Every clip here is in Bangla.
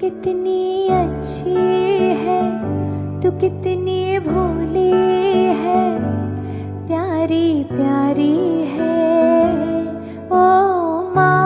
कितनी अच्छी है तू, कितनी भोली है, प्यारी प्यारी है ओ माँ।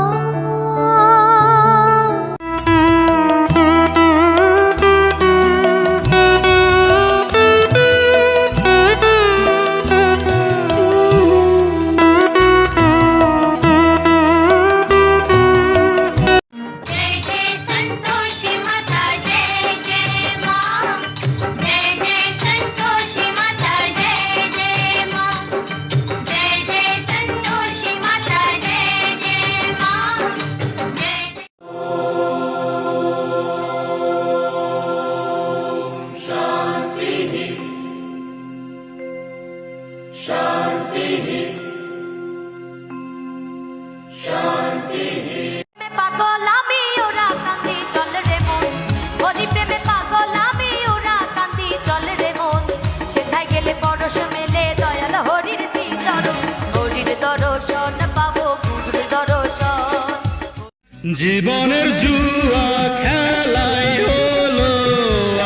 জীবনের জুয়া খেলাই হলো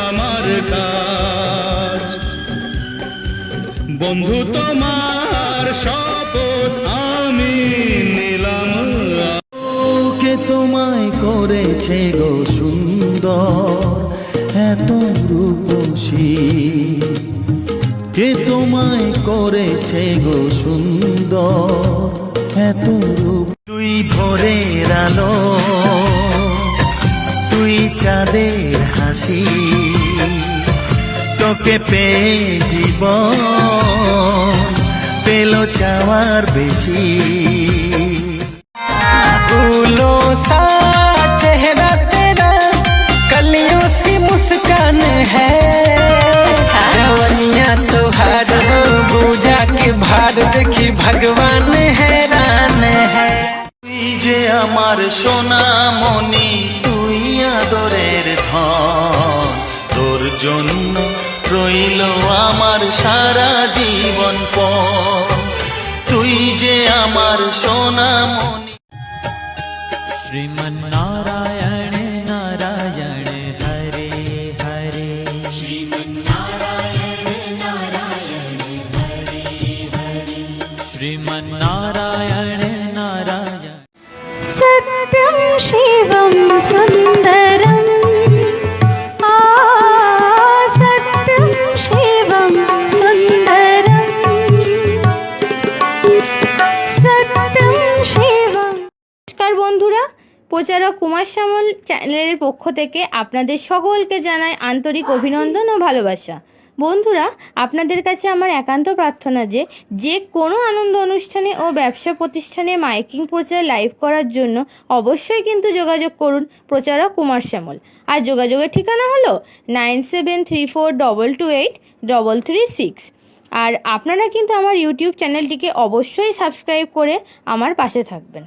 আমার কাজ, বন্ধু তোমার শপথ আমি নিলাম। কে তোমায় করেছে গো সুন্দর এত রূপসী, কে তোমায় করেছে গো সুন্দর এত রূপ। তুই ভোরের আলো, তুই চাঁদের হাসি, তোকে পেয়ে জীবন পেল চাওয়ার বেশি। फूलों सा चेहरा तेरा, कलियों सी मुस्कान है, जवनिया तुहार हो पूजा के भार देखी भगवान हैरान है। তুই যে আমার সোনা মনি, তুই আদরের ধন, তোর জন্য রইল আমার সারা জীবন পণ। তুই যে আমার সোনা মনি। श्रीमन्नारायण नारायण हरे हरे, श्रीमन्नारायण नारायण हरे हरे, श्रीमन्नारायण नारायण। सत्यं शिवं सुन्दरं, सत्यं शिवं सुन्दरं, सत्यं शिवं। নমস্কার বন্ধুরা, প্রচারক কুমার শ্যামল চ্যানেলের পক্ষ থেকে আপনাদের সকলকে জানাই আন্তরিক অভিনন্দন ও ভালোবাসা। বন্ধুরা, আপনাদের কাছে আমার একান্ত প্রার্থনা যে কোনো আনন্দ অনুষ্ঠানে ও ব্যবসা প্রতিষ্ঠানে মাইকিং প্রচার লাইভ করার জন্য অবশ্যই কিন্তু যোগাযোগ করুন প্রচারক কুমার শ্যামল। আর যোগাযোগের ঠিকানা হলো 9734228336। আর আপনারা কিন্তু আমার ইউটিউব চ্যানেলটিকে অবশ্যই সাবস্ক্রাইব করে আমার পাশে থাকবেন।